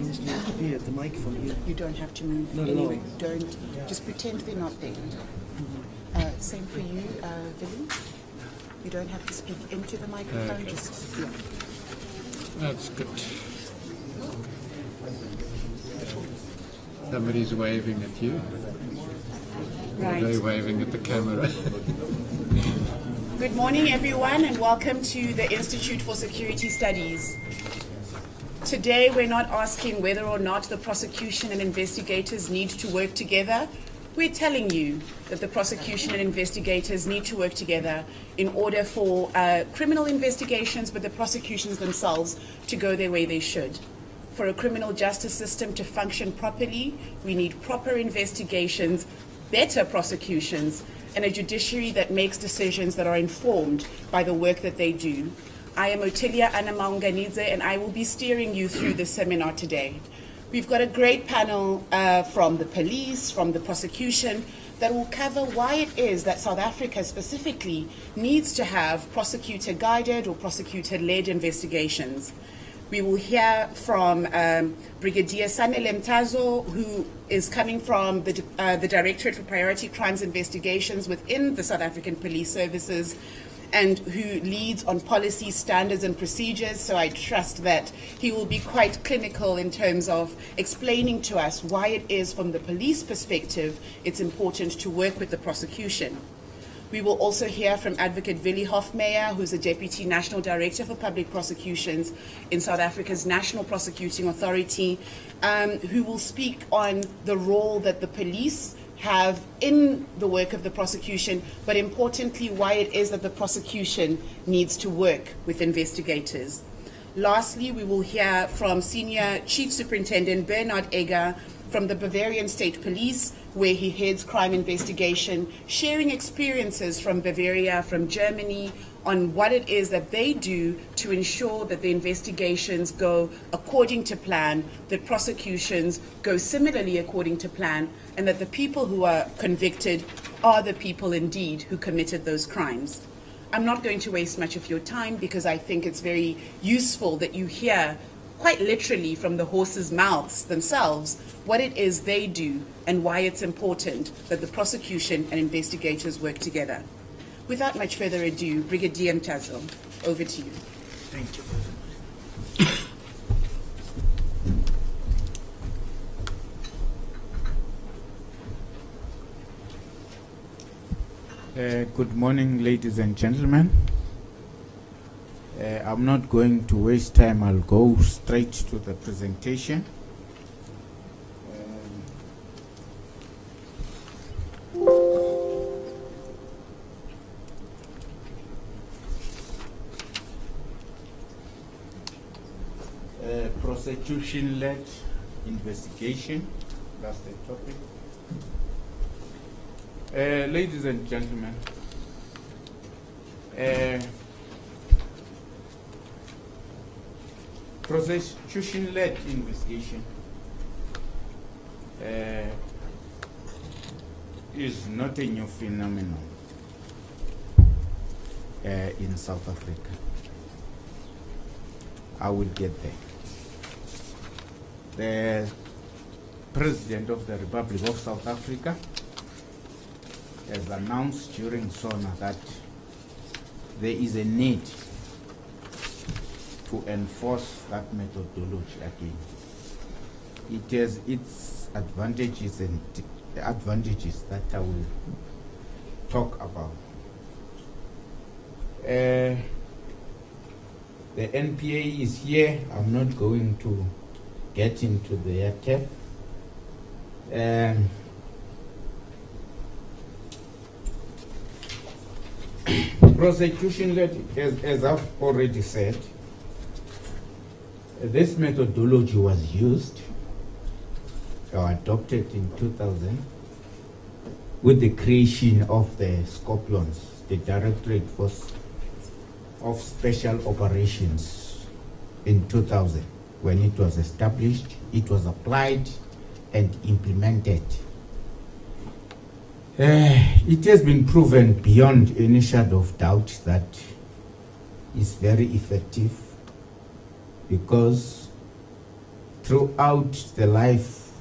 You have to be at the microphone here. You don't have to move anyway. Don't. Just pretend they're not there. Same for you, Vili. You don't have to speak into the microphone. Just yeah. That's good. Somebody's waving at you. Right. They're waving at the camera. Good morning, everyone, and welcome to the Institute for Security Studies. Today, we're not asking whether or not the prosecution and investigators need to work together. We're telling you that the prosecution and investigators need to work together in order for criminal investigations, but the prosecutions themselves to go their way they should. For a criminal justice system to function properly, we need proper investigations, better prosecutions, and a judiciary that makes decisions that are informed by the work that they do. I am Otilia Anamaunganidze, and I will be steering you through this seminar today. We've got a great panel from the police, from the prosecution, that will cover why it is that South Africa specifically needs to have prosecutor-guided or prosecutor-led investigations. We will hear from Brigadier Sanele Mtazo, who is coming from the Directorate for Priority Crimes Investigations within the South African Police Services, and who leads on policy, standards and procedures. So I trust that he will be quite clinical in terms of explaining to us why it is from the police perspective it's important to work with the prosecution. We will also hear from Advocate Vili Hofmeyer, who's the Deputy National Director for Public Prosecutions in South Africa's National Prosecuting Authority, who will speak on the role that the police have in the work of the prosecution, but importantly, why it is that the prosecution needs to work with investigators. Lastly, we will hear from Senior Chief Superintendent Bernard Egger from the Bavarian State Police, where he heads crime investigation, sharing experiences from Bavaria, from Germany, on what it is that they do to ensure that the investigations go according to plan, that prosecutions go similarly according to plan, and that the people who are convicted are the people indeed who committed those crimes. I'm not going to waste much of your time because I think it's very useful that you hear quite literally from the horses' mouths themselves what it is they do and why it's important that the prosecution and investigators work together. Without much further ado, Brigadier Mtazo, over to you. Thank you. Good morning, ladies and gentlemen. I'm not going to waste time. I'll go straight to the presentation. Prosecution-led investigation, that's the topic. Ladies and gentlemen, prosecution-led investigation is not a new phenomenon in South Africa. I will get there. The President of the Republic of South Africa has announced during SONA that there is a need to enforce that methodology again. It has its advantages and advantages that I will talk about. The NPA is here. I'm not going to get into their depth. Prosecution-led, as I've already said, this methodology was used or adopted in 2000 with the creation of the Scorpions, the Directorate of Special Operations in 2000. When it was established, it was applied and implemented. It has been proven beyond any shadow of doubt that it's very effective because throughout the life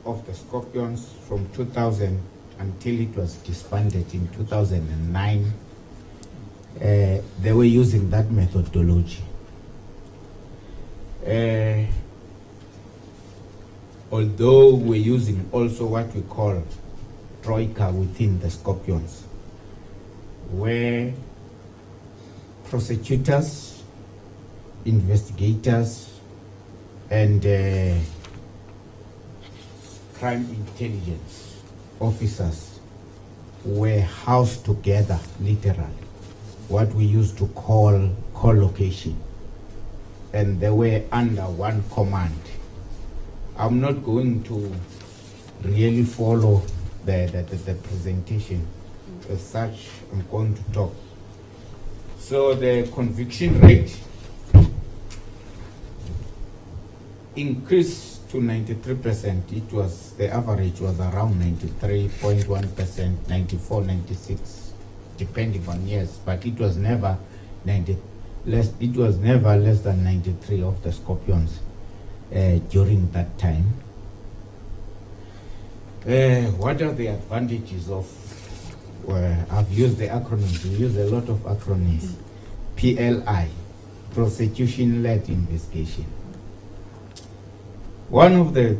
of the Scorpions from 2000 until it was disbanded in 2009, they were using that methodology. Although we're using also what we call troika within the Scorpions, where prosecutors, investigators, and crime intelligence officers were housed together, literally, what we used to call co-location, and they were under one command. I'm not going to really follow the presentation as such. I'm going to talk. So the conviction rate increased to 93%. It was, the average was around 93.1%, 94, 96, depending on years, but it was never less than 93 of the Scorpions during that time. What are the advantages of, I've used the acronyms, we use a lot of acronyms. PLI, prosecution-led investigation. One of the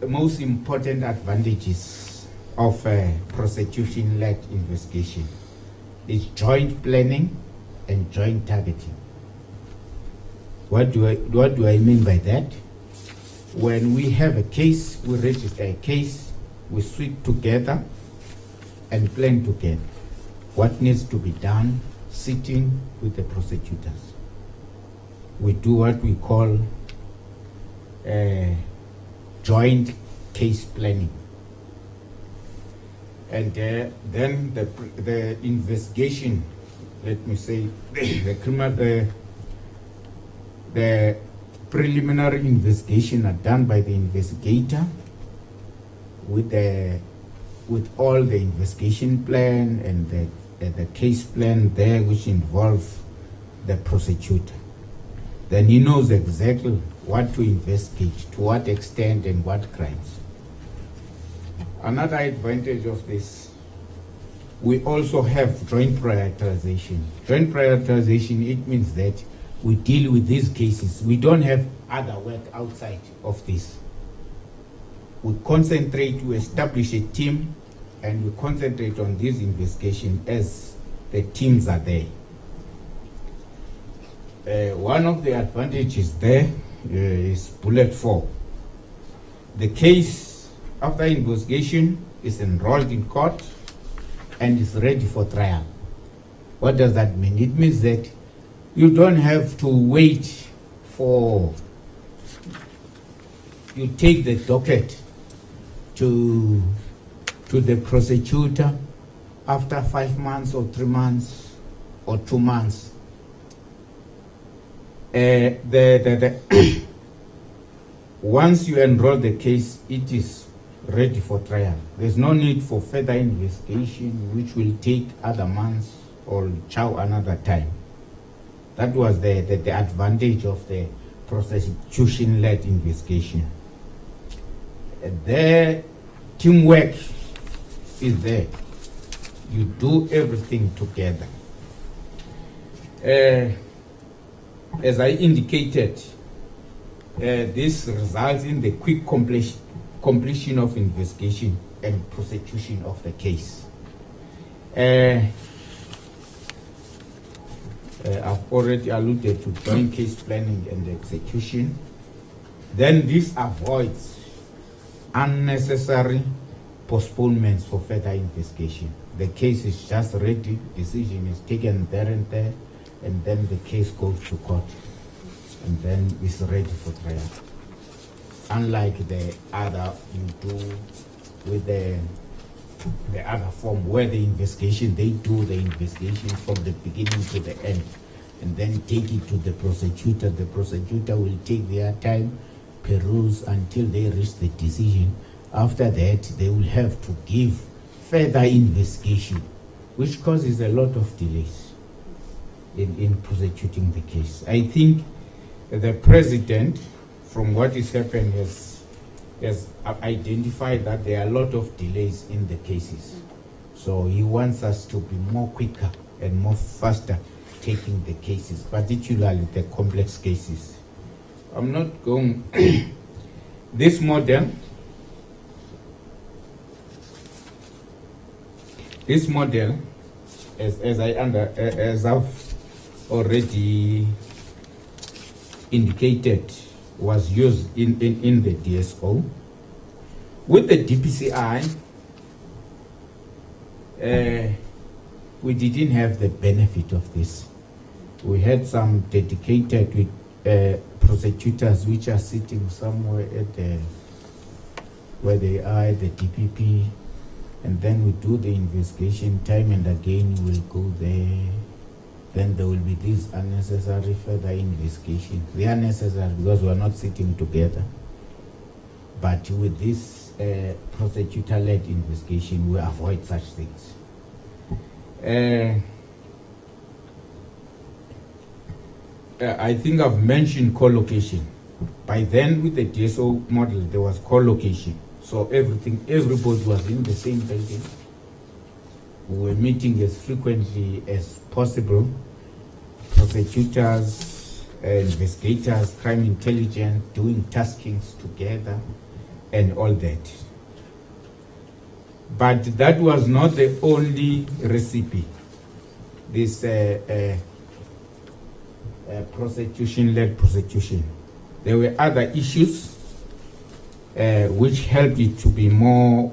most important advantages of prosecution-led investigation is joint planning and joint targeting. What do I mean by that? When we have a case, we register a case, we sit together and plan together what needs to be done, sitting with the prosecutors. We do what we call joint case planning. And then the investigation, let me say, the preliminary investigation are done by the investigator with all the investigation plan and the case plan there, which involve the prosecutor. Then he knows exactly what to investigate, to what extent and what crimes. Another advantage of this, we also have joint prioritization. Joint prioritization, it means that we deal with these cases. We don't have other work outside of this. We concentrate, we establish a team, and we concentrate on this investigation as the teams are there. One of the advantages there is bullet 4. The case, after investigation, is enrolled in court and is ready for trial. What does that mean? It means that you don't have to wait for, you take the docket to the prosecutor after 5 months or 3 months or 2 months. Once you enroll the case, it is ready for trial. There's no need for further investigation, which will take other months or chow another time. That was the advantage of the prosecution-led investigation. The teamwork is there. You do everything together. As I indicated, this results in the quick completion of investigation and prosecution of the case. I've already alluded to joint case planning and execution. Then this avoids unnecessary postponements for further investigation. The case is just ready, decision is taken there and there, and then the case goes to court, and then it's ready for trial. Unlike the other you do with the other form, where the investigation, they do the investigation from the beginning to the end and then take it to the prosecutor. The prosecutor will take their time, peruse until they reach the decision. After that, they will have to give further investigation, which causes a lot of delays in prosecuting the case. I think the president, from what has happened, has identified that there are a lot of delays in the cases. So he wants us to be more quicker and more faster taking the cases, particularly the complex cases. I'm not going this model as I've already indicated, was used in the DSO. With the DPCI, we didn't have the benefit of this. We had some dedicated prosecutors which are sitting somewhere at where they are at the DPP, and then we do the investigation time and again we'll go there. Then there will be these unnecessary further investigations. They are necessary because we are not sitting together. But with this prosecutor-led investigation, we avoid such things. I think I've mentioned co-location. By then, with the DSO model, there was co-location. So everybody was in the same building. We were meeting as frequently as possible. Prosecutors, investigators, crime intelligence, doing taskings together, and all that. But that was not the only recipe. This prosecution-led prosecution. There were other issues which helped it to be more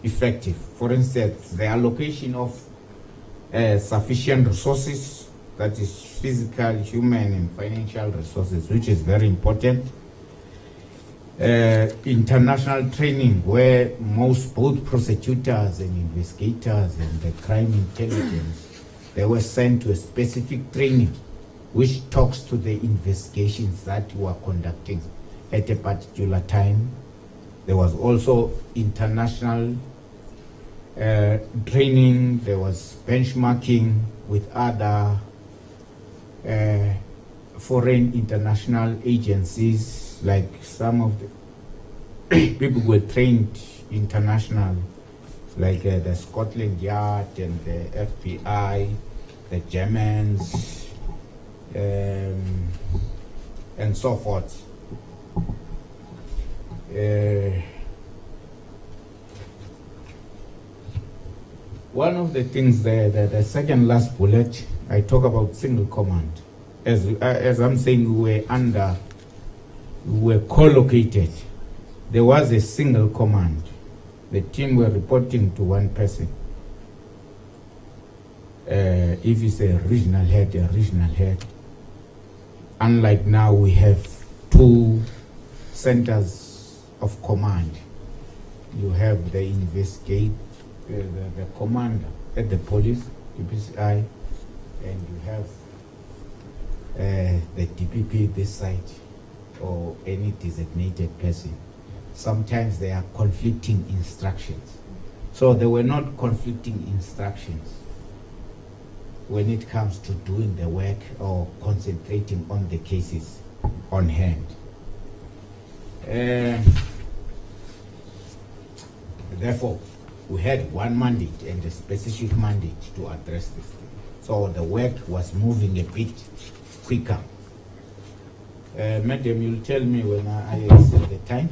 effective. For instance, the allocation of sufficient resources, that is physical, human, and financial resources, which is very important. International training, where both prosecutors and investigators and the crime intelligence, they were sent to a specific training which talks to the investigations that we are conducting at a particular time. There was also international training, there was benchmarking with other foreign international agencies, like some of the people were trained internationally, like the Scotland Yard and the FBI, the Germans, and so forth. One of the things there, the second last bullet, I talk about single command. As I'm saying, we were co-located. There was a single command. The team were reporting to one person. If it's a regional head. Unlike now, we have two centers of command. You have the the commander at the police, DPCI, and you have the DPP this side, or any designated person. Sometimes there are conflicting instructions. So there were not conflicting instructions when it comes to doing the work or concentrating on the cases on hand. Therefore, we had one mandate and a specific mandate to address this thing. So the work was moving a bit quicker. Madam, you'll tell me when I see the time.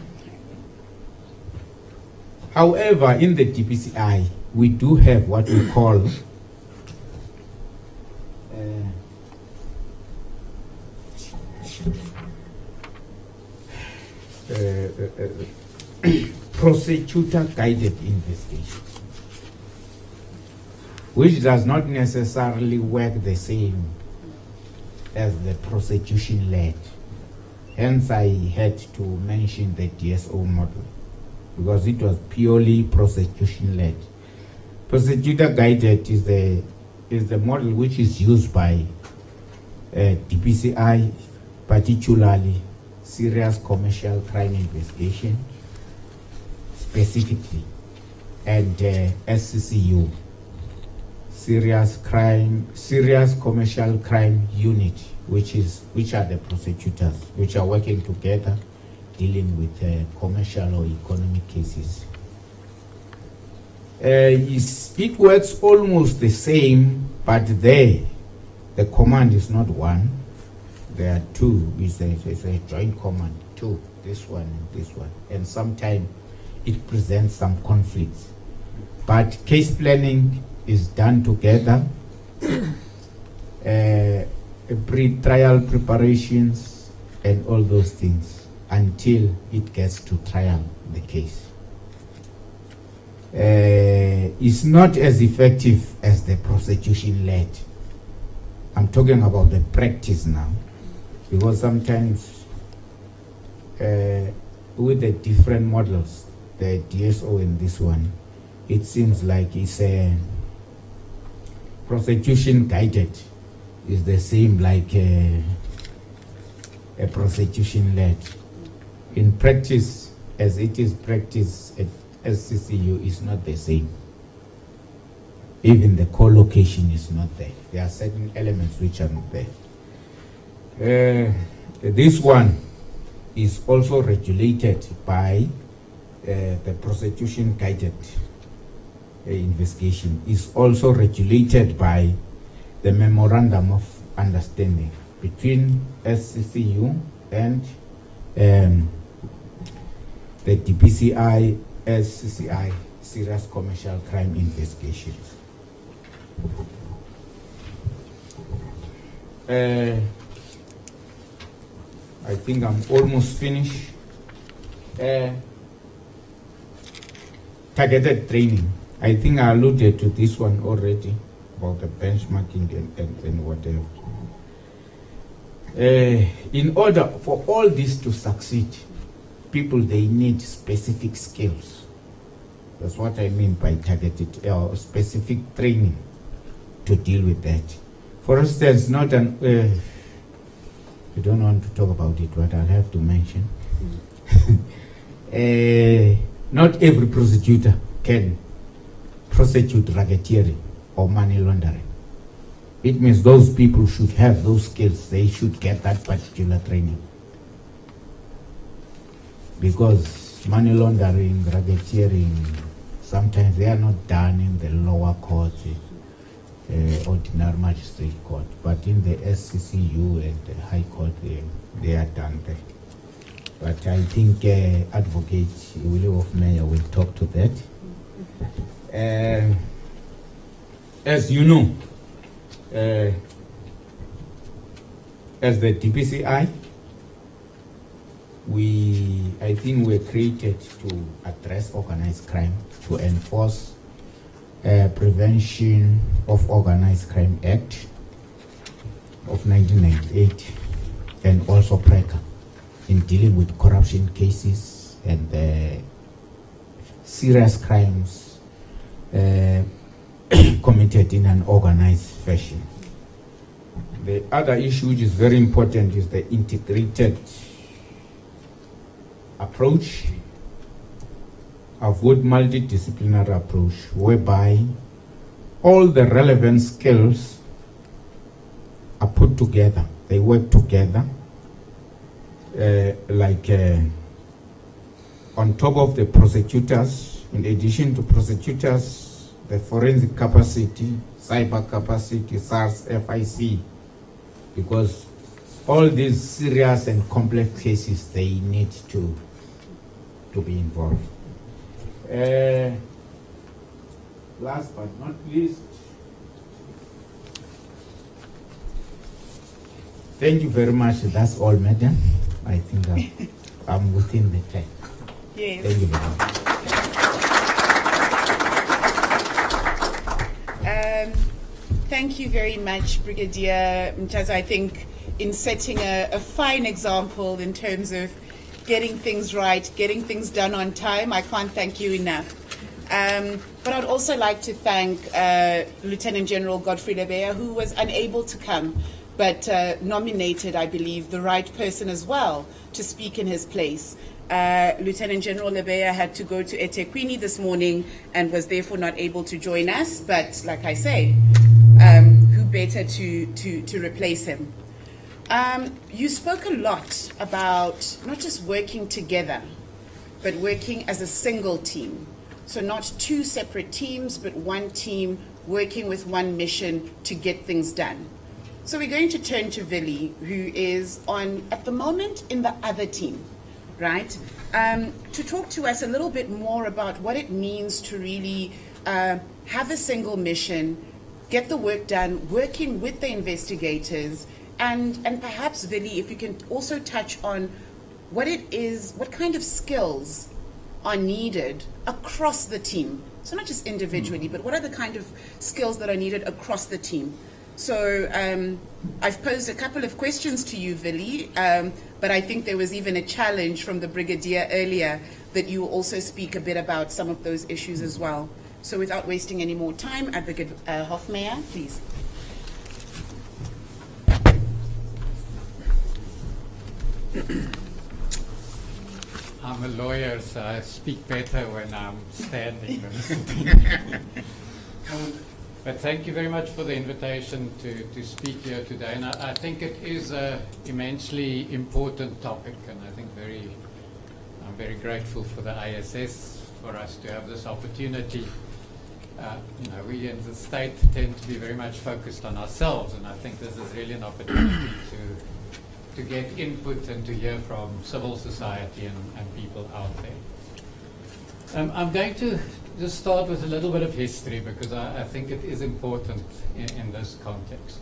However, in the DPCI, we do have what we call prosecutor-guided investigation, which does not necessarily work the same as the prosecution-led. Hence, I had to mention the DSO model, because it was purely prosecution-led. Prosecutor-guided is the model which is used by DPCI, particularly serious commercial crime investigation, specifically, and SCCU, serious commercial crime unit, which are the prosecutors, which are working together, dealing with commercial or economic cases. It works almost the same, but there, the command is not one. There are two. It's a joint command, two, this one and this one. And sometimes it presents some conflicts. But case planning is done together. Pre-trial preparations and all those things until it gets to trial, the case. It's not as effective as the prosecution-led. I'm talking about the practice now, because sometimes with the different models, the DSO and this one, it seems like it's a prosecution guided is the same like a prosecution-led. In practice, as it is practiced at SCCU, is not the same. Even the co-location is not there. There are certain elements which are not there. This one is also regulated by the prosecution-guided investigation. Is also regulated by the Memorandum of Understanding between SCCU and the DPCI, SCCI, Serious Commercial Crime Investigations. I think I'm almost finished. Targeted training. I think I alluded to this one already about the benchmarking and whatever. In order for all this to succeed, people, they need specific skills. That's what I mean by targeted specific training to deal with that. For instance, not an you don't want to talk about it, but I'll have to mention. Not every prosecutor can prosecute racketeering or money laundering. It means those people should have those skills. They should get that particular training. Because money laundering, racketeering, sometimes they are not done in the lower courts, ordinary magistrate court, but in the SCCU and the High Court, they are done there. But I think Advocate Willie Hofmeyer will talk to that. As you know, as the DPCI, I think we're created to address organized crime, to enforce Prevention of Organized Crime Act of 1998 and also PRECA in dealing with corruption cases and serious crimes committed in an organized fashion. The other issue which is very important is the integrated approach, avoid multidisciplinary approach, whereby all the relevant skills are put together. They work together, on top of the prosecutors. In addition to prosecutors, the forensic capacity, cyber capacity, SARS, FIC, because all these serious and complex cases, they need to be involved. Last but not least, thank you very much. That's all, madam. I think I'm within the time. Yes. Thank you very much. Thank you very much, Brigadier Mtaza. I think in setting a fine example in terms of getting things right, getting things done on time. I can't thank you enough. But I'd also like to thank Lieutenant General Godfrey Lebeya, who was unable to come, but nominated, I believe, the right person as well to speak in his place. Lieutenant General Lebeya had to go to eThekwini this morning and was therefore not able to join us. But like I say, who better to replace him? You spoke a lot about not just working together, but working as a single team. So not two separate teams, but one team working with one mission to get things done. So we're going to turn to Vili, who is at the moment, in the other team, right? To talk to us a little bit more about what it means to really have a single mission, get the work done, working with the investigators, and perhaps, Vili, if you can also touch on what it is, what kind of skills are needed across the team. So not just individually, but what are the kind of skills that are needed across the team? So I've posed a couple of questions to you, Vili, but I think there was even a challenge from the Brigadier earlier that you also speak a bit about some of those issues as well. So without wasting any more time, Advocate Hofmeyer, please. I'm a lawyer, so I speak better when I'm standing than sitting. But thank you very much for the invitation to speak here today. And I think it is an immensely important topic, and I think I'm very grateful for the ISS for us to have this opportunity. We in the state tend to be very much focused on ourselves, and I think this is really an opportunity to get input and to hear from civil society and people out there. I'm going to just start with a little bit of history because I think it is important in this context.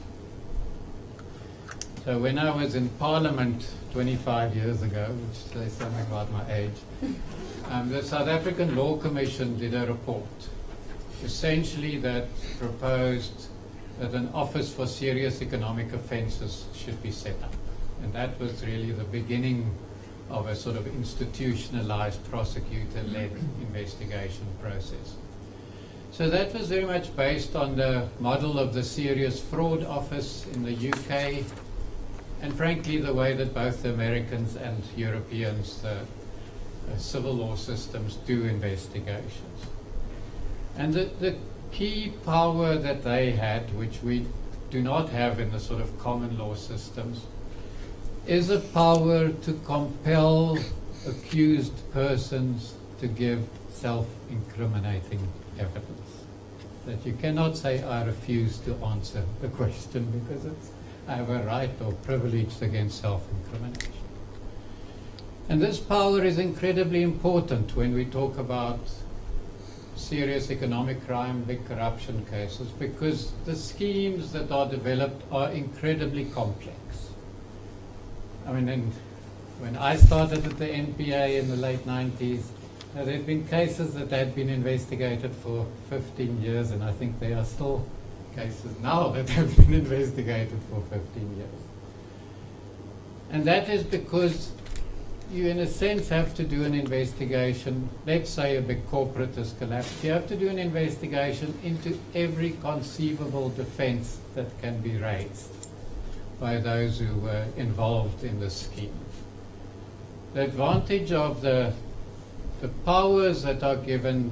So when I was in Parliament 25 years ago, which says something about my age, the South African Law Commission did a report, essentially that proposed that an Office for Serious Economic Offences should be set up. And that was really the beginning of a sort of institutionalized prosecutor-led investigation process. So that was very much based on the model of the Serious Fraud Office in the UK, and frankly the way that both the Americans and Europeans, the civil law systems, do investigations. And the key power that they had, which we do not have in the sort of common law systems, is a power to compel accused persons to give self-incriminating evidence. That you cannot say, I refuse to answer the question because I have a right or privilege against self-incrimination. And this power is incredibly important when we talk about serious economic crime, big corruption cases, because the schemes that are developed are incredibly complex. I mean, when I started at the NPA in the late 90s, there had been cases that had been investigated for 15 years, and I think there are still cases now that have been investigated for 15 years. And that is because you, in a sense, have to do an investigation. Let's say a big corporate has collapsed. You have to do an investigation into every conceivable defense that can be raised by those who were involved in the scheme. The advantage of the powers that are given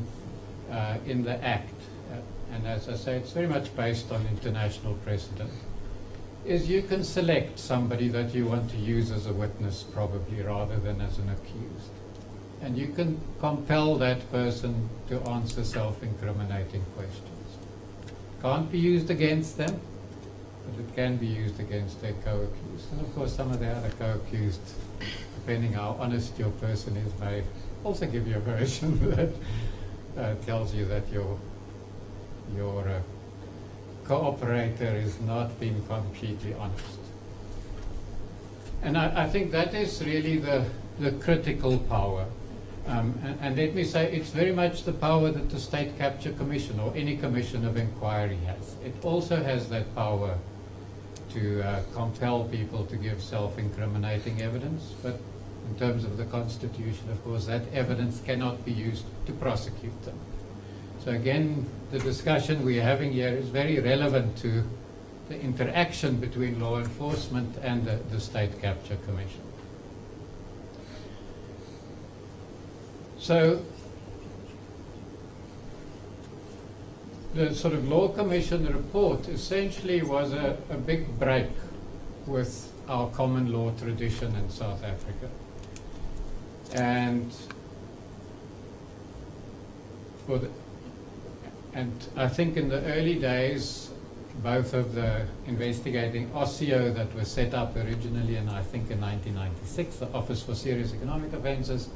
in the Act, and as I say, it's very much based on international precedent, is you can select somebody that you want to use as a witness probably rather than as an accused. And you can compel that person to answer self-incriminating questions. Can't be used against them, but it can be used against their co-accused. And of course some of the other co-accused, depending how honest your person is, may also give you a version that tells you that your cooperator is not being completely honest. And I think that is really the critical power. And let me say, it's very much the power that the State Capture Commission or any commission of inquiry has. It also has that power to compel people to give self-incriminating evidence, but in terms of the Constitution, of course, that evidence cannot be used to prosecute them. So again, the discussion we're having here is very relevant to the interaction between law enforcement and the State Capture Commission. So the sort of Law Commission report essentially was a big break with our common law tradition in South Africa. And I think in the early days, both of the investigating OSCEO that was set up originally, and I think in 1996, the Office for Serious Economic Offences,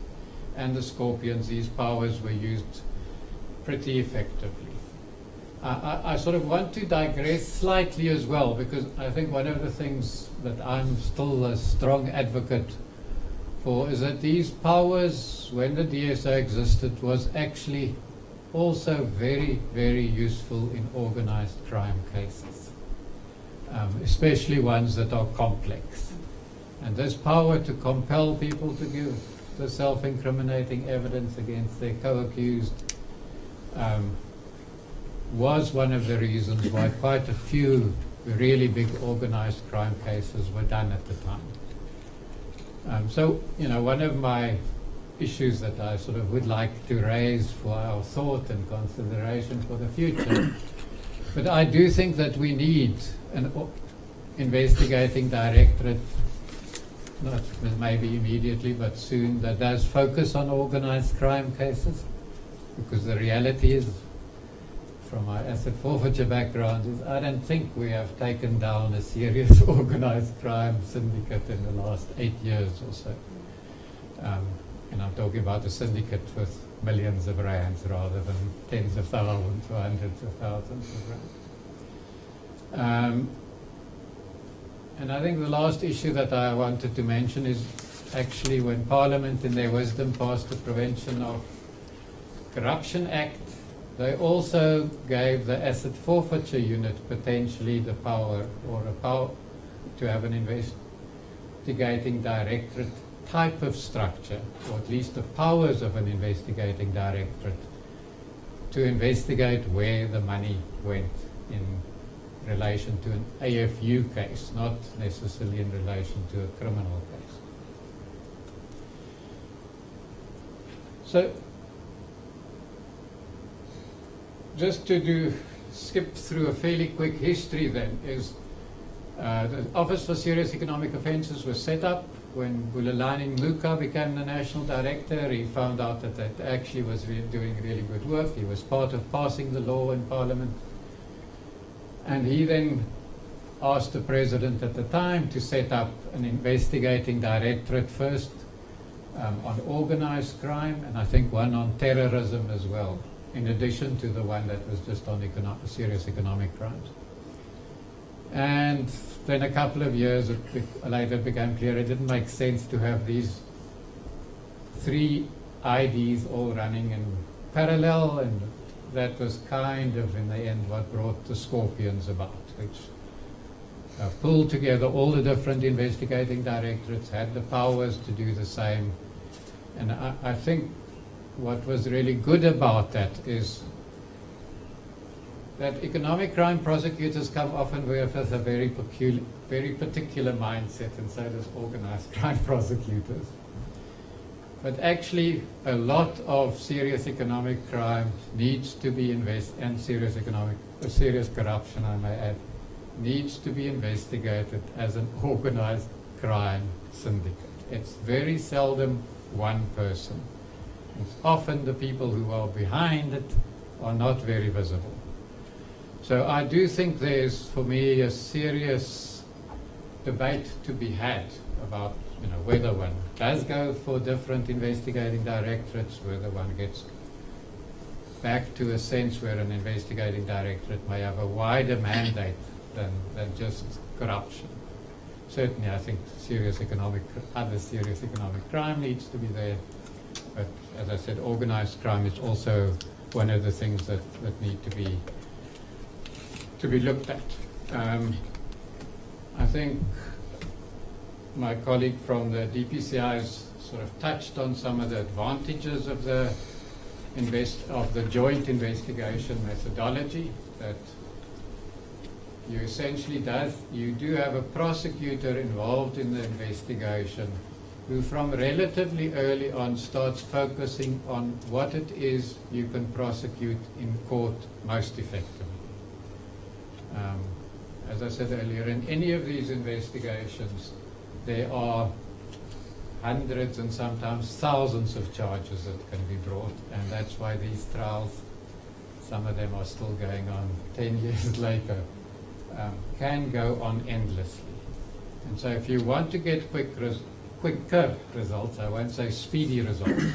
and the Scorpions, these powers were used pretty effectively. I sort of want to digress slightly as well, because I think one of the things that I'm still a strong advocate for is that these powers, when the DSO existed, was actually also very, very useful in organized crime cases, especially ones that are complex. And this power to compel people to give the self-incriminating evidence against their co-accused was one of the reasons why quite a few really big organized crime cases were done at the time. So, you know, one of my issues that I sort of would like to raise for our thought and consideration for the future, but I do think that we need an investigating directorate, not maybe immediately, but soon, that does focus on organized crime cases, because the reality is, from my asset forfeiture background, is I don't think we have taken down a serious organized crime syndicate in the last 8 years or so. And I'm talking about a syndicate with millions of rands rather than tens of thousands or hundreds of thousands of rands. And I think the last issue that I wanted to mention is actually when Parliament in their wisdom passed the Prevention of Corruption Act, they also gave the Asset Forfeiture Unit potentially the power, or a power, to have an investigating directorate type of structure, or at least the powers of an investigating directorate, to investigate where the money went in relation to an AFU case, not necessarily in relation to a criminal case. So, just to skip through a fairly quick history then, is the Office for Serious Economic Offences was set up when Bulelani Muka became the National Director. He found out that that actually was doing really good work. He was part of passing the law in Parliament. And he then asked the President at the time to set up an investigating directorate first on organized crime, and I think one on terrorism as well, in addition to the one that was just on serious economic crimes. And then a couple of years later it became clear it didn't make sense to have these three IDs all running in parallel, and that was kind of, in the end, what brought the Scorpions about, which pulled together all the different investigating directorates, had the powers to do the same. And I think what was really good about that is that economic crime prosecutors come often with a very particular mindset, and so does organized crime prosecutors. But actually, a lot of serious economic crime needs to be and serious corruption, I may add, needs to be investigated as an organized crime syndicate. It's very seldom one person. It's often the people who are behind it are not very visible. So I do think there's, for me, a serious debate to be had about, whether one does go for different investigating directorates, whether one gets back to a sense where an investigating directorate may have a wider mandate than just corruption. Certainly, I think other serious economic crime needs to be there. But as I said, organized crime is also one of the things that need to be looked at. I think my colleague from the DPCI has sort of touched on some of the advantages of the joint investigation methodology, that you essentially do have a prosecutor involved in the investigation who from relatively early on starts focusing on what it is you can prosecute in court most effectively. As I said earlier, in any of these investigations, there are hundreds and sometimes thousands of charges that can be brought, and that's why these trials, some of them are still going on 10 years later, can go on endlessly. And so if you want to get quicker results, I won't say speedy results,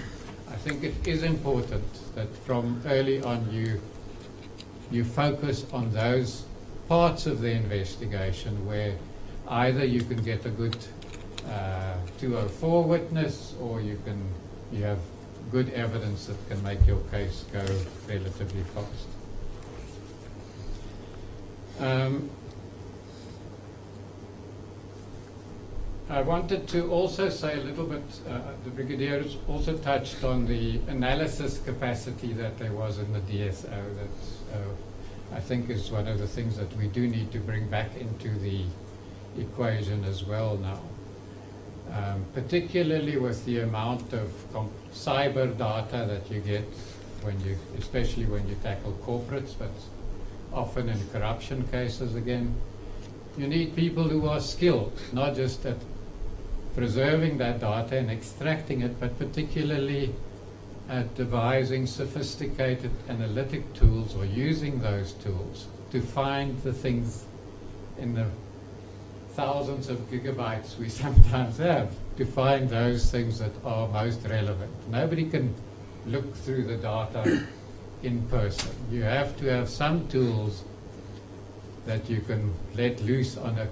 I think it is important that from early on you focus on those parts of the investigation where either you can get a good 204 witness, or you have good evidence that can make your case go relatively fast. I wanted to also say a little bit, the Brigadier has also touched on the analysis capacity that there was in the DSO. That I think is one of the things that we do need to bring back into the equation as well now. Particularly with the amount of cyber data that you get especially when you tackle corporates, but often in corruption cases again, you need people who are skilled, not just at preserving that data and extracting it, but particularly at devising sophisticated analytic tools or using those tools to find the things in the thousands of gigabytes we sometimes have, to find those things that are most relevant. Nobody can look through the data in person. You have to have some tools that you can let loose on a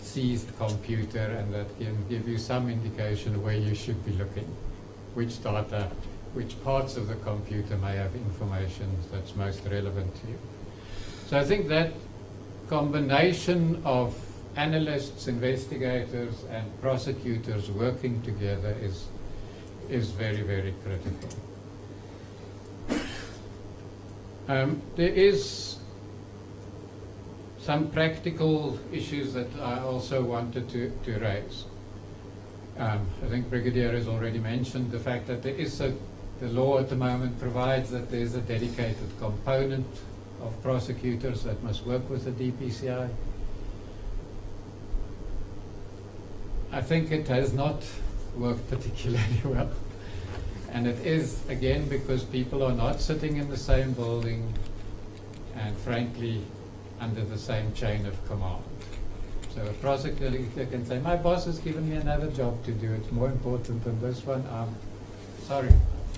seized computer and that can give you some indication where you should be looking, which data, which parts of the computer may have information that's most relevant to you. So I think that combination of analysts, investigators, and prosecutors working together is very, very critical. There is some practical issues that I also wanted to raise. I think Brigadier has already mentioned the fact that there is the law at the moment provides that there is a dedicated component of prosecutors that must work with the DPCI. I think it has not worked particularly well. And it is, again, because people are not sitting in the same building and, frankly, under the same chain of command. So a prosecutor can say, my boss has given me another job to do. It's more important than this one. Sorry,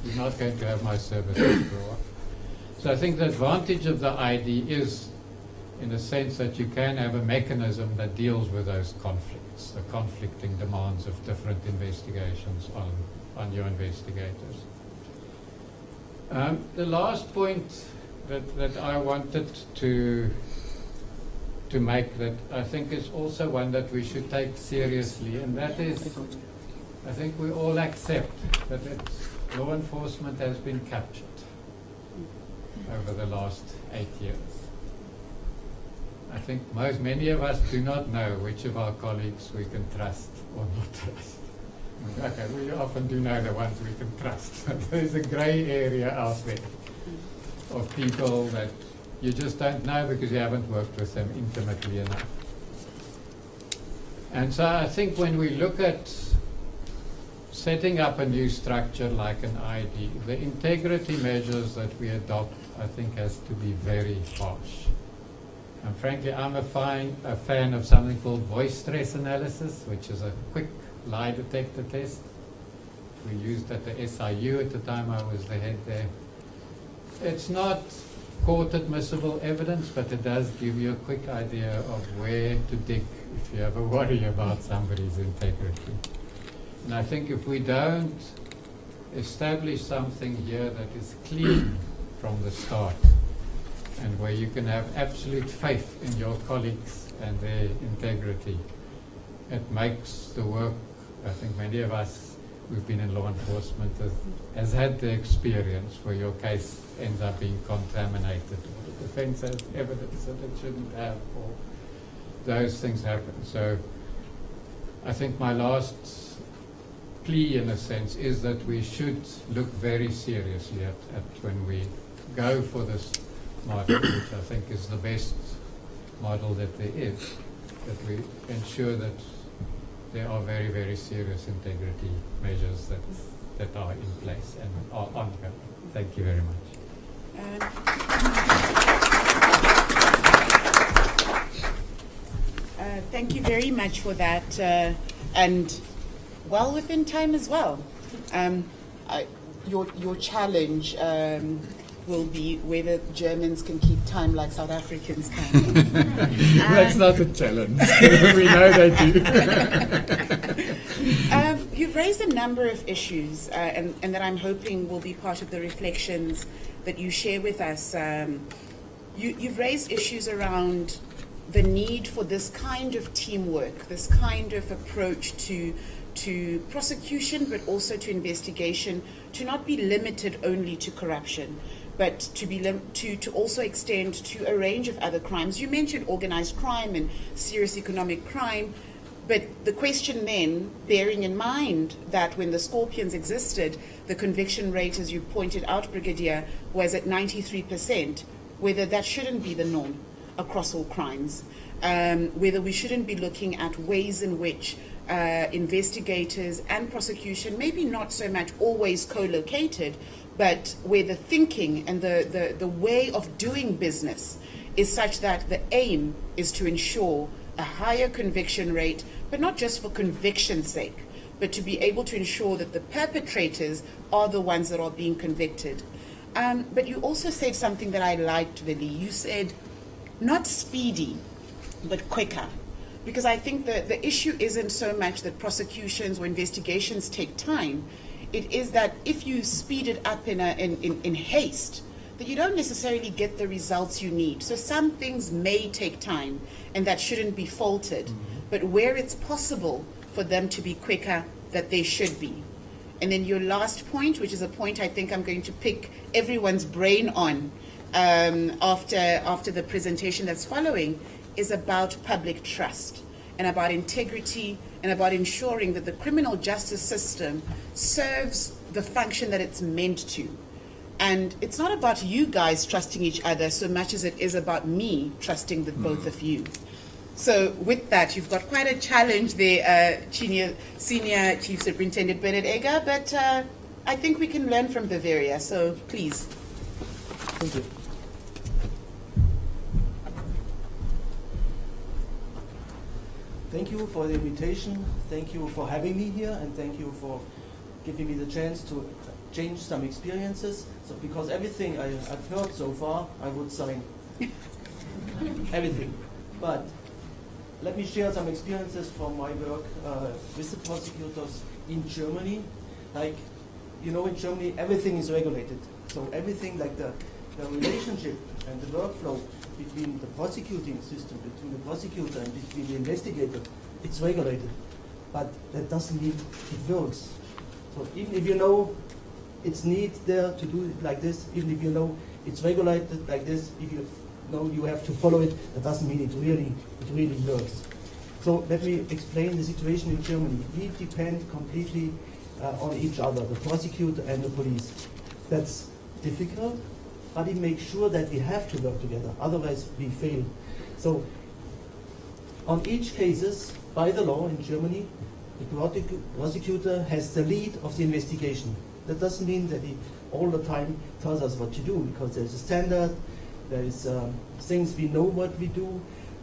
you're not going to have my services for a while. So I think the advantage of the ID is, in the sense that you can have a mechanism that deals with those conflicts, the conflicting demands of different investigations on your investigators. The last point that I wanted to make, that I think is also one that we should take seriously, and that is, I think we all accept that law enforcement has been captured over the last 8 years. I think many of us do not know which of our colleagues we can trust or not trust. Okay, we often do know the ones we can trust. There's a grey area out there of people that you just don't know because you haven't worked with them intimately enough. And so I think when we look at setting up a new structure like an ID, the integrity measures that we adopt, I think, has to be very harsh. And frankly, I'm a fan of something called voice stress analysis, which is a quick lie detector test. We used at the SIU at the time I was the head there. It's not court admissible evidence, but it does give you a quick idea of where to dig if you have a worry about somebody's integrity. And I think if we don't establish something here that is clean from the start, and where you can have absolute faith in your colleagues and their integrity, it makes the work, I think many of us who've been in law enforcement has had the experience where your case ends up being contaminated, or the defense has evidence that it shouldn't have, or those things happen. So I think my last plea, in a sense, is that we should look very seriously at when we go for this model, which I think is the best model that there is, that we ensure that there are very, very serious integrity measures that are in place and are ongoing. Thank you very much. Thank you very much for that, and well within time as well. Your challenge will be whether Germans can keep time like South Africans can. That's not a challenge. We know they do. You've raised a number of issues, and that I'm hoping will be part of the reflections that you share with us. You've raised issues around the need for this kind of teamwork, this kind of approach to prosecution, but also to investigation, to not be limited only to corruption, but to also extend to a range of other crimes. You mentioned organized crime and serious economic crime, but the question then, bearing in mind that when the Scorpions existed, the conviction rate, as you pointed out, Brigadier, was at 93%, whether that shouldn't be the norm across all crimes, whether we shouldn't be looking at ways in which investigators and prosecution, maybe not so much always co-located, but where the thinking and the way of doing business is such that the aim is to ensure a higher conviction rate, but not just for conviction's sake, but to be able to ensure that the perpetrators are the ones that are being convicted. But you also said something that I liked, Vili. You said, not speedy, but quicker. Because I think the issue isn't so much that prosecutions or investigations take time. It is that if you speed it up in haste, that you don't necessarily get the results you need. So some things may take time, and that shouldn't be faulted. But where it's possible for them to be quicker, that they should be. And then your last point, which is a point I think I'm going to pick everyone's brain on after the presentation that's following, is about public trust and about integrity and about ensuring that the criminal justice system serves the function that it's meant to. And it's not about you guys trusting each other so much as it is about me trusting the both of you. So with that, you've got quite a challenge there, Senior Chief Superintendent Bernard Egger, but I think we can learn from Bavaria, so please. Thank you. Thank you for the invitation. Thank you for having me here, and thank you for giving me the chance to change some experiences. So, because everything I've heard so far, I would sign everything. But let me share some experiences from my work with the prosecutors in Germany. Like, you know, in Germany, everything is regulated. So everything, like the relationship and the workflow between the prosecuting system, between the prosecutor and between the investigator, it's regulated. But that doesn't mean it works. So even if you know it's need there to do it like this, even if you know it's regulated like this, if you know you have to follow it, that doesn't mean it really works. So let me explain the situation in Germany. We depend completely on each other, the prosecutor and the police. That's difficult, but it makes sure that we have to work together, otherwise we fail. So on each cases, by the law in Germany, the prosecutor has the lead of the investigation. That doesn't mean that he all the time tells us what to do, because there's a standard, there is things we know what we do,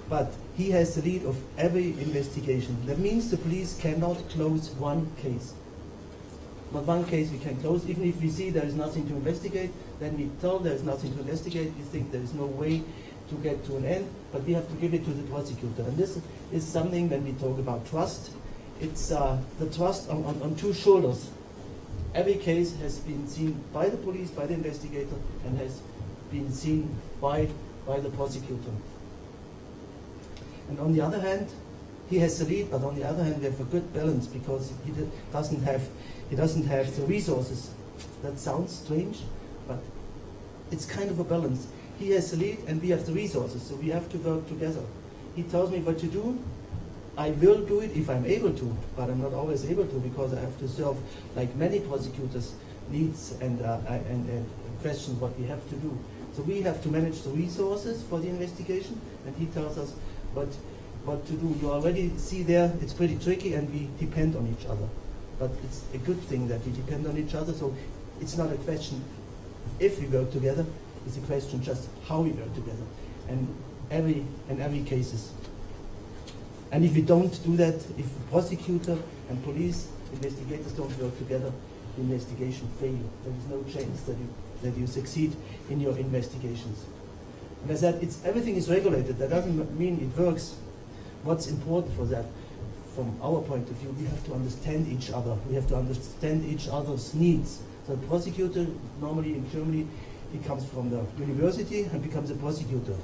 but he has the lead of every investigation. That means the police cannot close one case. Not one case we can close. Even if we see there is nothing to investigate, then we tell there is nothing to investigate. We think there is no way to get to an end, but we have to give it to the prosecutor. And this is something when we talk about trust. It's the trust on two shoulders. Every case has been seen by the police, by the investigator, and has been seen by the prosecutor. And on the other hand, he has the lead, but on the other hand, we have a good balance because he doesn't have the resources. That sounds strange, but it's kind of a balance. He has the lead, and we have the resources, so we have to work together. He tells me what to do, I will do it if I'm able to, but I'm not always able to because I have to serve like many prosecutors' needs and question what we have to do. So we have to manage the resources for the investigation, and he tells us what to do. You already see there, it's pretty tricky, and we depend on each other. But it's a good thing that we depend on each other. So it's not a question if we work together; it's a question just how we work together, and every cases. And if we don't do that, if the prosecutor and police investigators don't work together, the investigation fails. There is no chance that you succeed in your investigations. And as I said, everything is regulated. That doesn't mean it works. What's important for that, from our point of view, we have to understand each other. We have to understand each other's needs. So the prosecutor, normally in Germany, he comes from the university and becomes a prosecutor.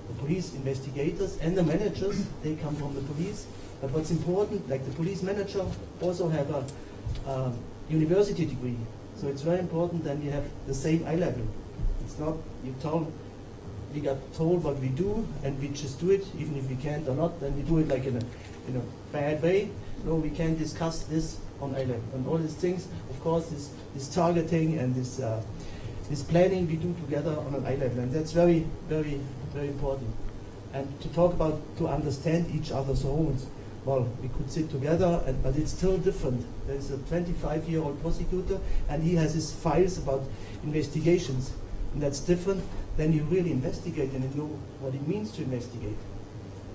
The police investigators and the managers, they come from the police. But what's important, like the police manager also have a university degree. So it's very important that we have the same eye level. It's not, we got told what we do and we just do it, even if we can't or not, then we do it like in a bad way. No, we can discuss this on eye level. And all these things, of course, this targeting and this planning we do together on an eye level. And that's very, very, very important. And to understand each other's roles. Well, we could sit together, but it's still different. There's a 25-year-old prosecutor, and he has his files about investigations. And that's different than you really investigate and you know what it means to investigate.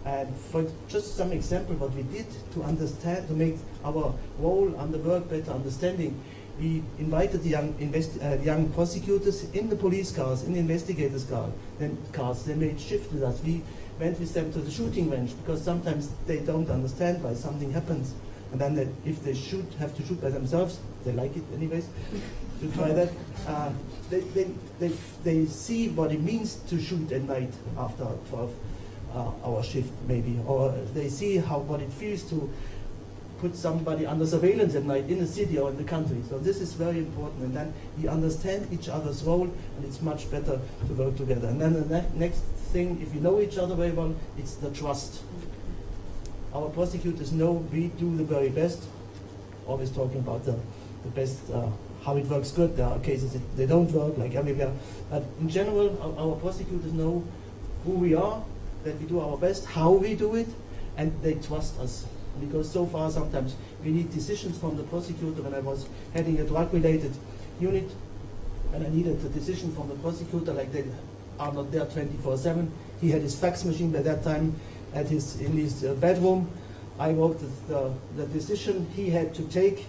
And for just some example, what we did to understand, to make our role and the work better understanding, we invited the young prosecutors in the police cars, in the investigators' cars. They made shift with us. We went with them to the shooting range because sometimes they don't understand why something happens. And then if they have to shoot by themselves, they like it anyways, to try that. They see what it means to shoot at night after 12-hour shift maybe. Or they see what it feels to put somebody under surveillance at night in the city or in the country. So this is very important. And then we understand each other's role, and it's much better to work together. And then the next thing, if we know each other very well, it's the trust. Our prosecutors know we do the very best, always talking about the best, how it works good. There are cases that they don't work, like everywhere. But in general, our prosecutors know who we are, that we do our best, how we do it, and they trust us. Because so far, sometimes we need decisions from the prosecutor. When I was heading a drug-related unit, and I needed a decision from the prosecutor, like they are not there 24/7. He had his fax machine by that time in his bedroom. I wrote the decision he had to take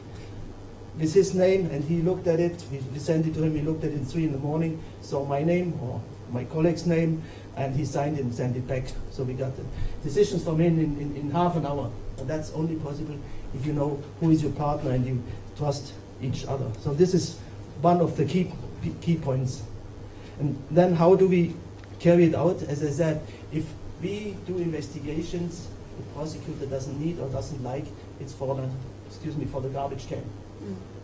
with his name, and he looked at it. We sent it to him. He looked at it at 3 a.m, saw my name or my colleague's name, and he signed it and sent it back. So we got the decisions from him in half an hour. But that's only possible if you know who is your partner and you trust each other. So this is one of the key points. And then how do we carry it out? As I said, if we do investigations the prosecutor doesn't need or doesn't like, it's for the garbage can.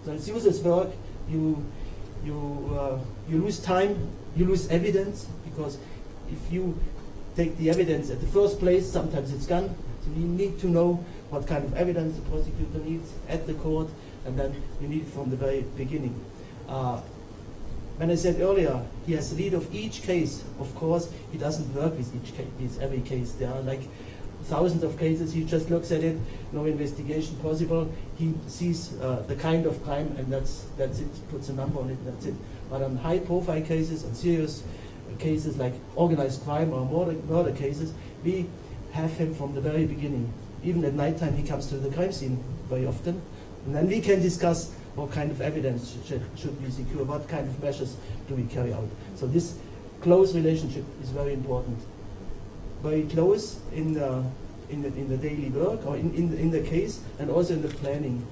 So it's useless work. You lose time, you lose evidence, because if you take the evidence at the first place, sometimes it's gone. So you need to know what kind of evidence the prosecutor needs at the court, and then you need it from the very beginning. When I said earlier, he has the lead of each case. Of course, he doesn't work with each case, with every case. There are like thousands of cases. He just looks at it, no investigation possible. He sees the kind of crime, and that's it. Puts a number on it, and that's it. But on high-profile cases, on serious cases like organized crime or murder cases, we have him from the very beginning. Even at nighttime, he comes to the crime scene very often, and then we can discuss what kind of evidence should we secure, what kind of measures do we carry out. So this close relationship is very important. Very close in the daily work or in the case, and also in the planning.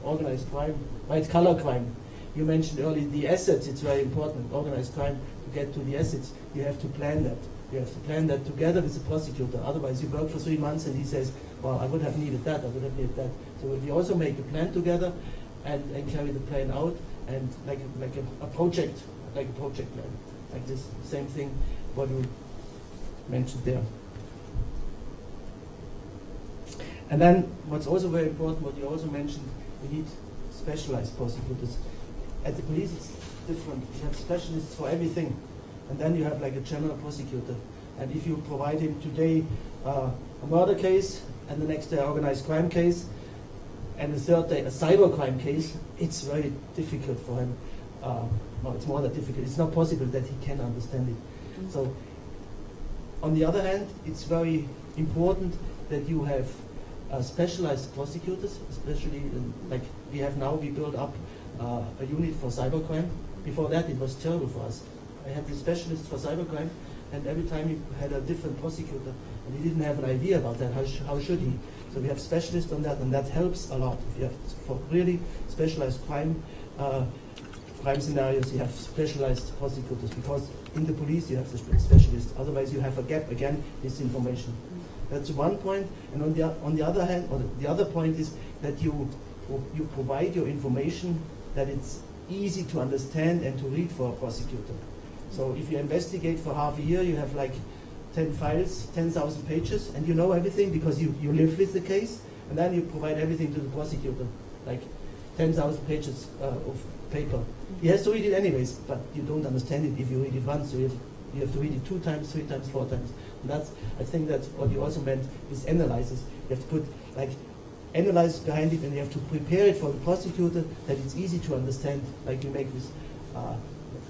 Organized crime, white-collar crime. You mentioned earlier the assets. It's very important. Organized crime, to get to the assets, you have to plan that. You have to plan that together with the prosecutor. Otherwise, you work for 3 months and he says, well, I would have needed that, I would have needed that. So we also make a plan together and carry the plan out, and like a project plan, like this same thing what you mentioned there. And then what's also very important, what you also mentioned, we need specialized prosecutors. At the police it's different. You have specialists for everything. And then you have like a general prosecutor. And if you provide him today a murder case, and the next day organized crime case, and the third day a cybercrime case, it's very difficult for him. No, it's more than difficult. It's not possible that he can understand it. So, on the other hand, it's very important that you have specialized prosecutors, especially like we have now. We built up a unit for cybercrime. Before that, it was terrible for us. I had the specialist for cybercrime, and every time he had a different prosecutor, and he didn't have an idea about that. How should he? So we have specialists on that, and that helps a lot. If you have for really specialized crime scenarios, you have specialized prosecutors, because in the police you have the specialists. Otherwise, you have a gap again. This information. That's one point. And on the other hand, or the other point is that you provide your information that it's easy to understand and to read for a prosecutor. So if you investigate for half a year, you have like 10 files, 10,000 pages, and you know everything because you live with the case, and then you provide everything to the prosecutor, like 10,000 pages of paper. He has to read it anyways, but you don't understand it if you read it once. So you have to read it 2 times, 3 times, 4 times. And I think that's what you also meant with analysis. You have to put like analyze behind it, and you have to prepare it for the prosecutor that it's easy to understand. Like you make this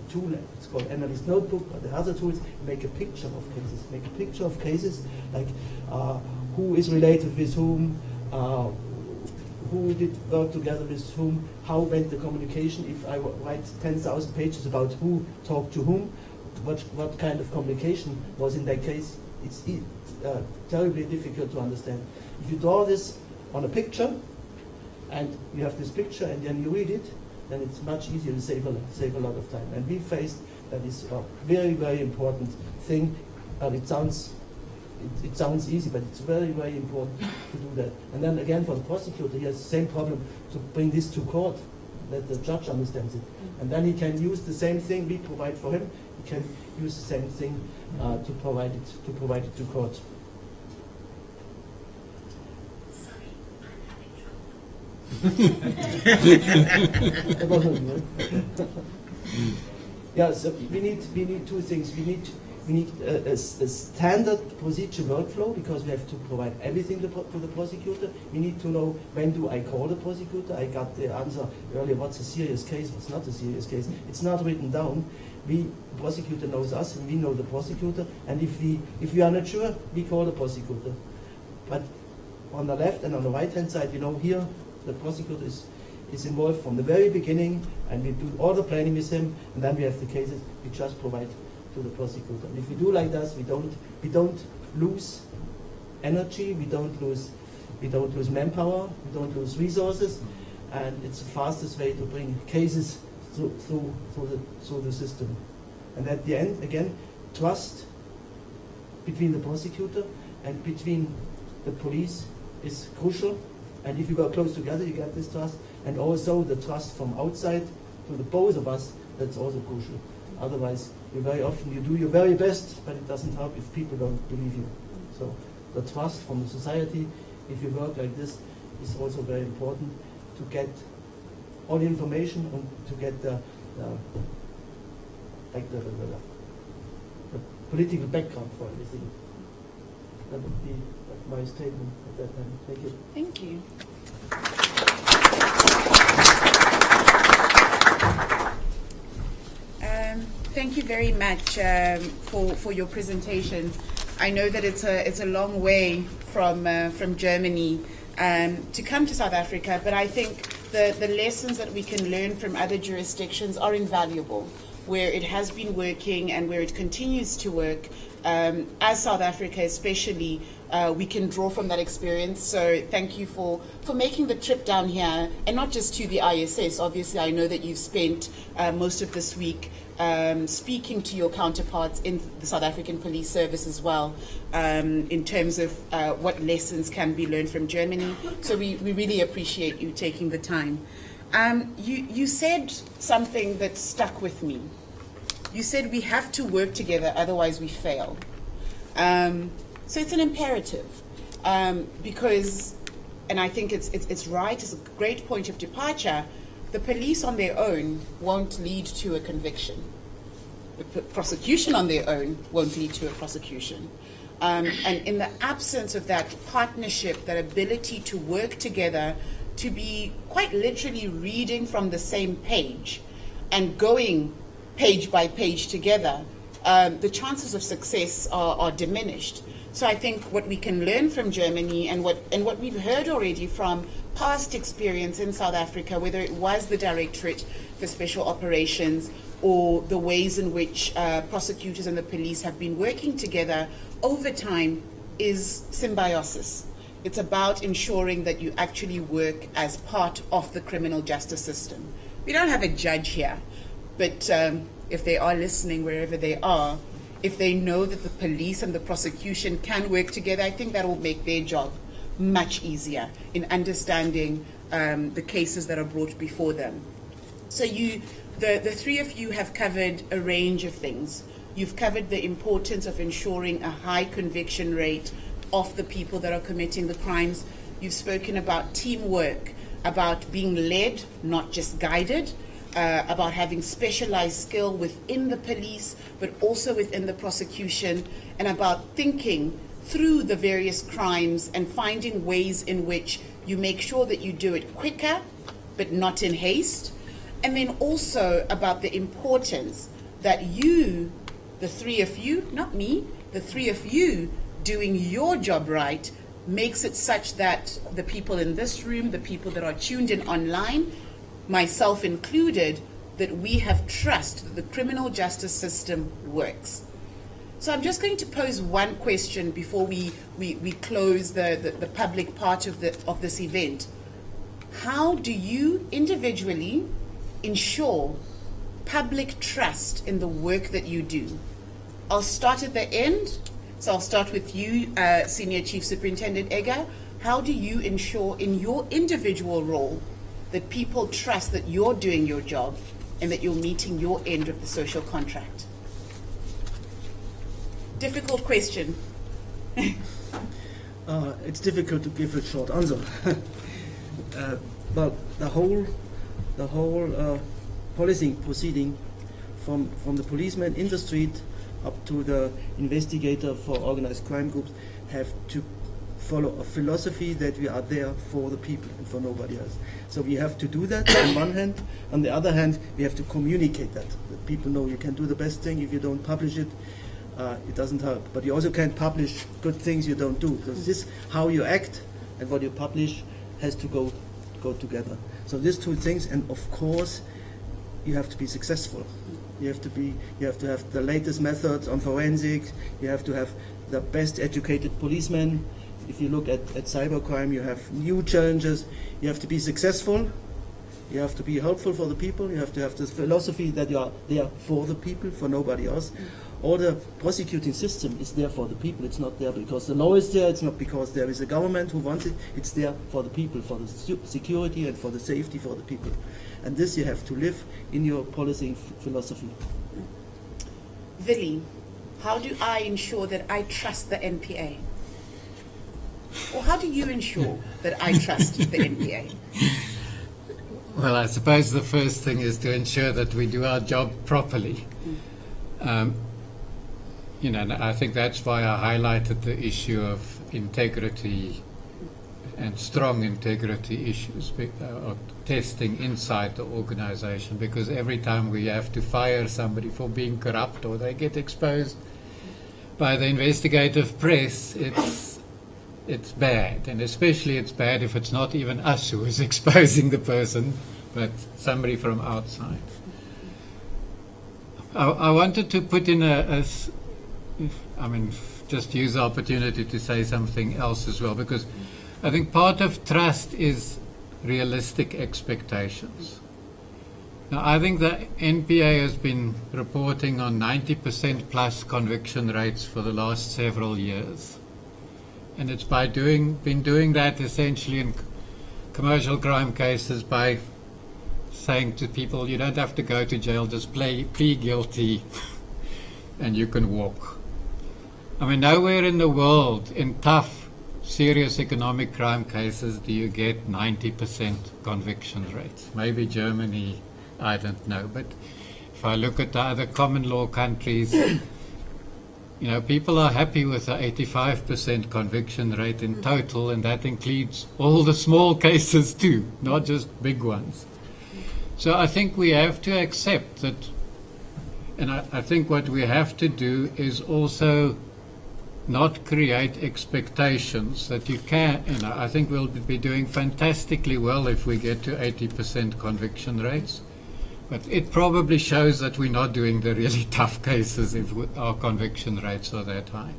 tool, it's called Analyst Notebook, or the other tools, make a picture of cases. Make a picture of cases, like who is related with whom, who did work together with whom, how went the communication. If I write 10,000 pages about who talked to whom, what kind of communication was in that case, it's terribly difficult to understand. If you draw this on a picture, and you have this picture, and then you read it, then it's much easier to save a lot of time. And we faced that is a very, very important thing. It sounds easy, but it's very, very important to do that. And then again, for the prosecutor, he has the same problem to bring this to court, that the judge understands it. And then he can use the same thing we provide for him. He can use the same thing to provide it to court. That wasn't good. Yeah, so we need 2 things. We need a standard procedure workflow, because we have to provide everything to the prosecutor. We need to know, when do I call the prosecutor? I got the answer earlier, what's a serious case, what's not a serious case. It's not written down. The prosecutor knows us, and we know the prosecutor. And if we are not sure, we call the prosecutor. But on the left and on the right-hand side, here the prosecutor is involved from the very beginning, and we do all the planning with him, and then we have the cases we just provide to the prosecutor. And if we do like this, we don't lose energy, we don't lose manpower, we don't lose resources, and it's the fastest way to bring cases through the system. And at the end, again, trust between the prosecutor and between the police is crucial. And if you go close together, you get this trust. And also the trust from outside to the both of us, that's also crucial. Otherwise, you do your very best, but it doesn't help if people don't believe you. So the trust from the society, if you work like this, is also very important to get all the information and to get the political background for everything. That would be my statement at that time. Thank you. Thank you. Thank you very much for your presentation. I know that it's a long way from Germany to come to South Africa, but I think the lessons that we can learn from other jurisdictions are invaluable, where it has been working and where it continues to work. As South Africa especially, we can draw from that experience. So thank you for making the trip down here, and not just to the ISS. Obviously, I know that you've spent most of this week speaking to your counterparts in the South African Police Service as well, in terms of what lessons can be learned from Germany. So we really appreciate you taking the time. You said something that stuck with me. You said we have to work together, otherwise we fail. So it's an imperative, because and I think it's right, it's a great point of departure, the police on their own won't lead to a conviction. The prosecution on their own won't lead to a prosecution. And in the absence of that partnership, that ability to work together, to be quite literally reading from the same page and going page by page together, the chances of success are diminished. So I think what we can learn from Germany and what we've heard already from past experience in South Africa, whether it was the Directorate for Special Operations or the ways in which prosecutors and the police have been working together over time, is symbiosis. It's about ensuring that you actually work as part of the criminal justice system. We don't have a judge here, but if they are listening wherever they are, if they know that the police and the prosecution can work together, I think that will make their job much easier in understanding the cases that are brought before them. So the three of you have covered a range of things. You've covered the importance of ensuring a high conviction rate of the people that are committing the crimes. You've spoken about teamwork, about being led, not just guided, about having specialized skill within the police, but also within the prosecution, and about thinking through the various crimes and finding ways in which you make sure that you do it quicker, but not in haste. And then also about the importance that you, the three of you, not me, the three of you doing your job right makes it such that the people in this room, the people that are tuned in online, myself included, that we have trust that the criminal justice system works. So I'm just going to pose one question before we close the public part of this event. How do you individually ensure public trust in the work that you do? I'll start at the end. So I'll start with you, Senior Chief Superintendent Egger. How do you ensure in your individual role that people trust that you're doing your job and that you're meeting your end of the social contract? Difficult question. It's difficult to give a short answer. But the whole policing proceeding from the policeman in the street up to the investigator for organized crime groups have to follow a philosophy that we are there for the people and for nobody else. So we have to do that on one hand. On the other hand, we have to communicate that people know you can do the best thing. If you don't publish it, it doesn't help. But you also can't publish good things you don't do. Because this, how you act and what you publish, has to go together. So these two things, and of course, you have to be successful. You have to have the latest methods on forensics. You have to have the best educated policemen. If you look at cybercrime, you have new challenges. You have to be successful. You have to be helpful for the people. You have to have this philosophy that you are there for the people, for nobody else. All the prosecuting system is there for the people. It's not there because the law is there. It's not because there is a government who wants it. It's there for the people, for the security and for the safety for the people. And this you have to live in your policing philosophy. Vili, how do I ensure that I trust the NPA? Or how do you ensure that I trust the NPA? Well, I suppose the first thing is to ensure that we do our job properly. And I think that's why I highlighted the issue of integrity and strong integrity issues of testing inside the organization, because every time we have to fire somebody for being corrupt or they get exposed by the investigative press, it's bad, and especially it's bad if it's not even us who is exposing the person, but somebody from outside. I wanted to put in just use the opportunity to say something else as well, because I think part of trust is realistic expectations. Now, I think the NPA has been reporting on 90% plus conviction rates for the last several years. And it's been doing that essentially in commercial crime cases by saying to people, you don't have to go to jail, just plead guilty and you can walk. I mean, nowhere in the world, in tough serious economic crime cases do you get 90% conviction rates? Maybe Germany, I don't know. But if I look at the other common law countries, you know, people are happy with the 85% conviction rate in total, and that includes all the small cases too, not just big ones. So I think we have to accept that, and I think what we have to do is also not create expectations that you can, you know, I think we'll be doing fantastically well if we get to 80% conviction rates. But it probably shows that we're not doing the really tough cases if our conviction rates are that high.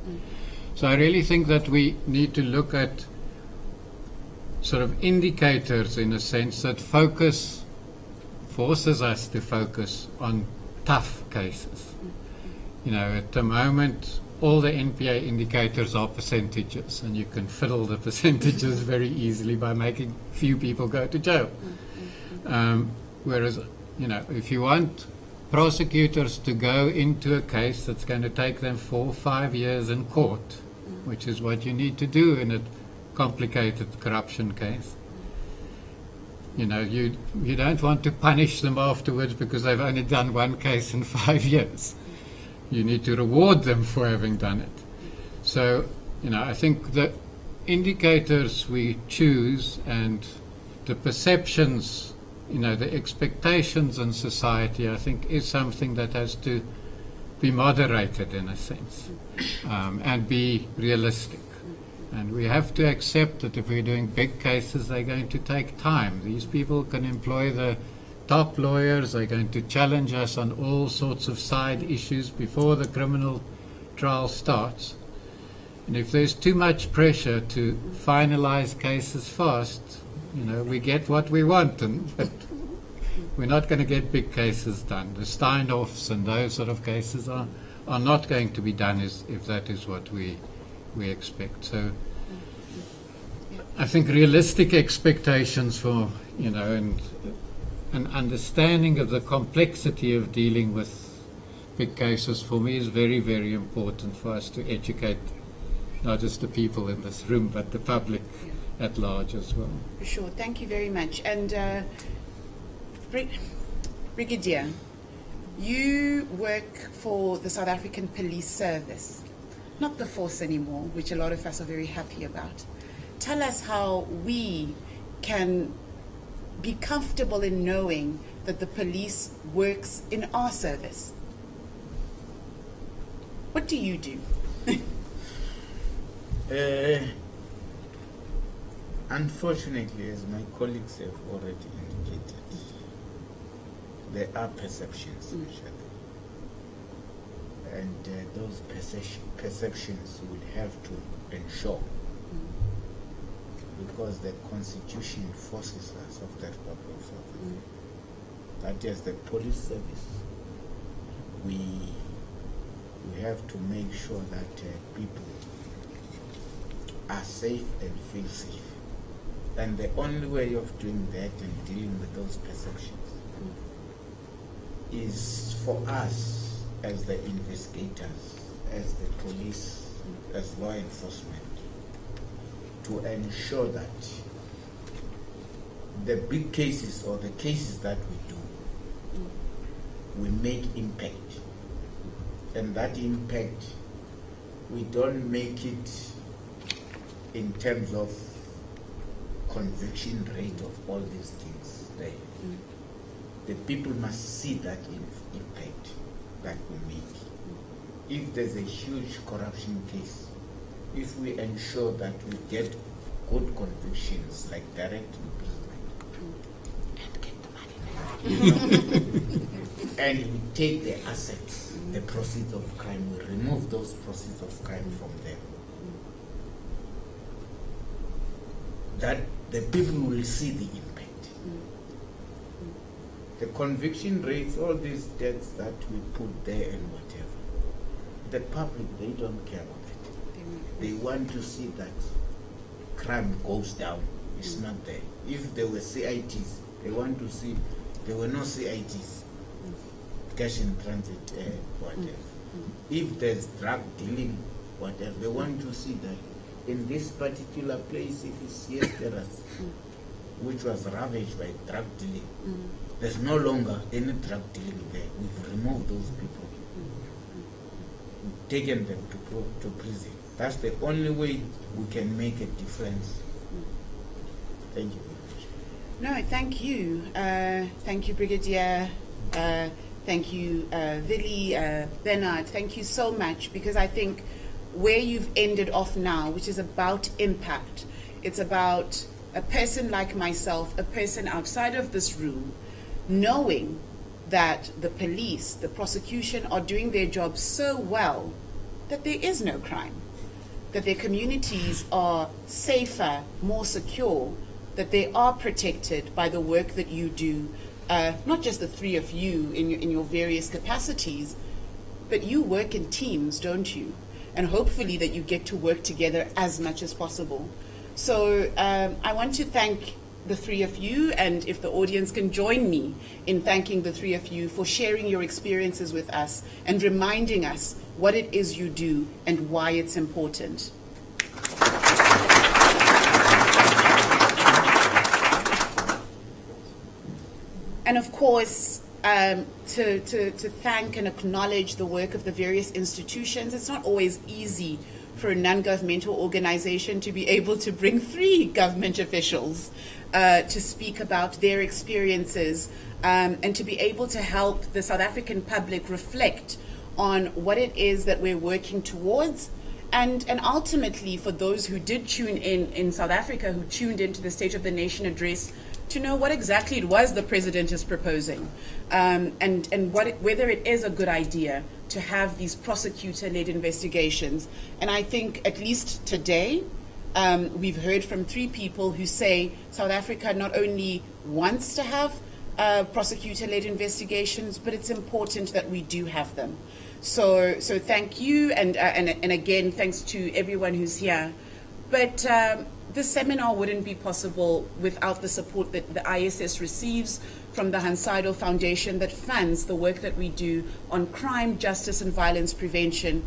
So I really think that we need to look at sort of indicators, in a sense, that forces us to focus on tough cases. You know, at the moment, all the NPA indicators are percentages, and you can fiddle the percentages very easily by making few people go to jail. Whereas, you know, if you want prosecutors to go into a case that's going to take them 4 or 5 years in court, which is what you need to do in a complicated corruption case, you know, you don't want to punish them afterwards because they've only done one case in 5 years. You need to reward them for having done it. So, you know, I think the indicators we choose and the perceptions, you know, the expectations in society, I think, is something that has to be moderated in a sense, and be realistic. And we have to accept that if we're doing big cases, they're going to take time. These people can employ the top lawyers, they're going to challenge us on all sorts of side issues before the criminal trial starts. And if there's too much pressure to finalize cases fast, you know, we get what we want, but we're not going to get big cases done. The Steinhoffs and those sort of cases are not going to be done if that is what we expect. So I think realistic expectations for, you know, and an understanding of the complexity of dealing with big cases for me is very, very important for us to educate not just the people in this room, but the public at large as well. For sure. Thank you very much. And Brigadier, you work for the South African Police Service, not the force anymore, which a lot of us are very happy about. Tell us how we can be comfortable in knowing that the police works in our service. What do you do? Unfortunately, as my colleagues have already indicated, there are perceptions usually. And those perceptions will have to ensure, because the Constitution forces us of that Republic of South Africa, that as the police service, we have to make sure that people are safe and feel safe. And the only way of doing that and dealing with those perceptions is for us as the investigators, as the police, as law enforcement, to ensure that the big cases or the cases that we do, we make impact. And that impact, we don't make it in terms of conviction rate of all these things there. The people must see that impact that we make. If there's a huge corruption case, if we ensure that we get good convictions like direct imprisonment and get the money back, and we take the assets, the proceeds of crime, we remove those proceeds of crime from them, that the people will see the impact. The conviction rates, all these debts that we put there and whatever, the public, they don't care about it. They want to see that crime goes down. It's not there. If there were CITs, they want to see there were no CITs, cash in transit, whatever. If there's drug dealing, whatever, they want to see that in this particular place, if it's Terrace, which was ravaged by drug dealing, there's no longer any drug dealing there. We've removed those people, taken them to prison. That's the only way we can make a difference. Thank you. No, thank you. Thank you, Brigadier. Thank you, Vili, Bernard. Thank you so much, because I think where you've ended off now, which is about impact, it's about a person like myself, a person outside of this room, knowing that the police, the prosecution are doing their job so well that there is no crime, that their communities are safer, more secure, that they are protected by the work that you do, not just the three of you in your various capacities, but you work in teams, don't you? And hopefully that you get to work together as much as possible. So I want to thank the three of you, and if the audience can join me in thanking the three of you for sharing your experiences with us and reminding us what it is you do and why it's important. And of course, to thank and acknowledge the work of the various institutions. It's not always easy for a non-governmental organization to be able to bring three government officials to speak about their experiences and to be able to help the South African public reflect on what it is that we're working towards. And ultimately, for those who did tune in South Africa, who tuned into the State of the Nation address, to know what exactly it was the president is proposing, and whether it is a good idea to have these prosecutor-led investigations. And I think at least today, we've heard from three people who say South Africa not only wants to have prosecutor-led investigations, but it's important that we do have them. So thank you, and again, thanks to everyone who's here. But this seminar wouldn't be possible without the support that the ISS receives from the Hans Seidel Foundation that funds the work that we do on crime, justice, and violence prevention.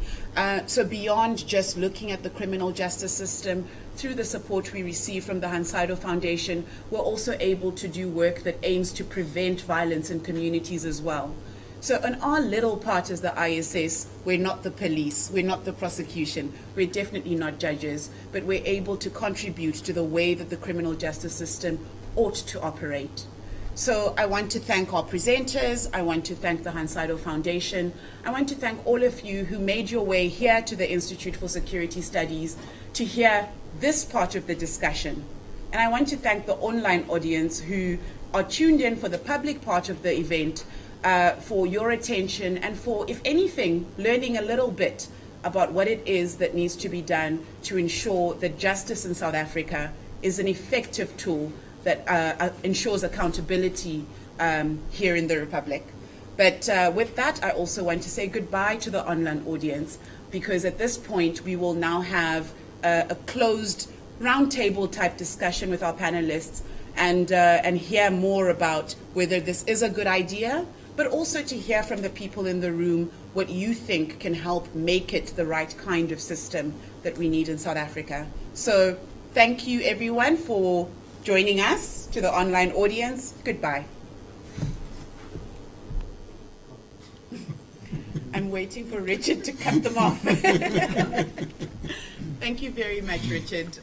So beyond just looking at the criminal justice system, through the support we receive from the Hans Seidel Foundation, we're also able to do work that aims to prevent violence in communities as well. So on our little part as the ISS, we're not the police, we're not the prosecution, we're definitely not judges, but we're able to contribute to the way that the criminal justice system ought to operate. So I want to thank our presenters, I want to thank the Hans Seidel Foundation, I want to thank all of you who made your way here to the Institute for Security Studies to hear this part of the discussion. And I want to thank the online audience who are tuned in for the public part of the event, for your attention and for, if anything, learning a little bit about what it is that needs to be done to ensure that justice in South Africa is an effective tool that ensures accountability here in the Republic. But with that, I also want to say goodbye to the online audience, because at this point we will now have a closed roundtable type discussion with our panelists and hear more about whether this is a good idea, but also to hear from the people in the room what you think can help make it the right kind of system that we need in South Africa. So thank you everyone for joining us. To the online audience, goodbye. I'm waiting for Richard to cut them off. Thank you very much, Richard.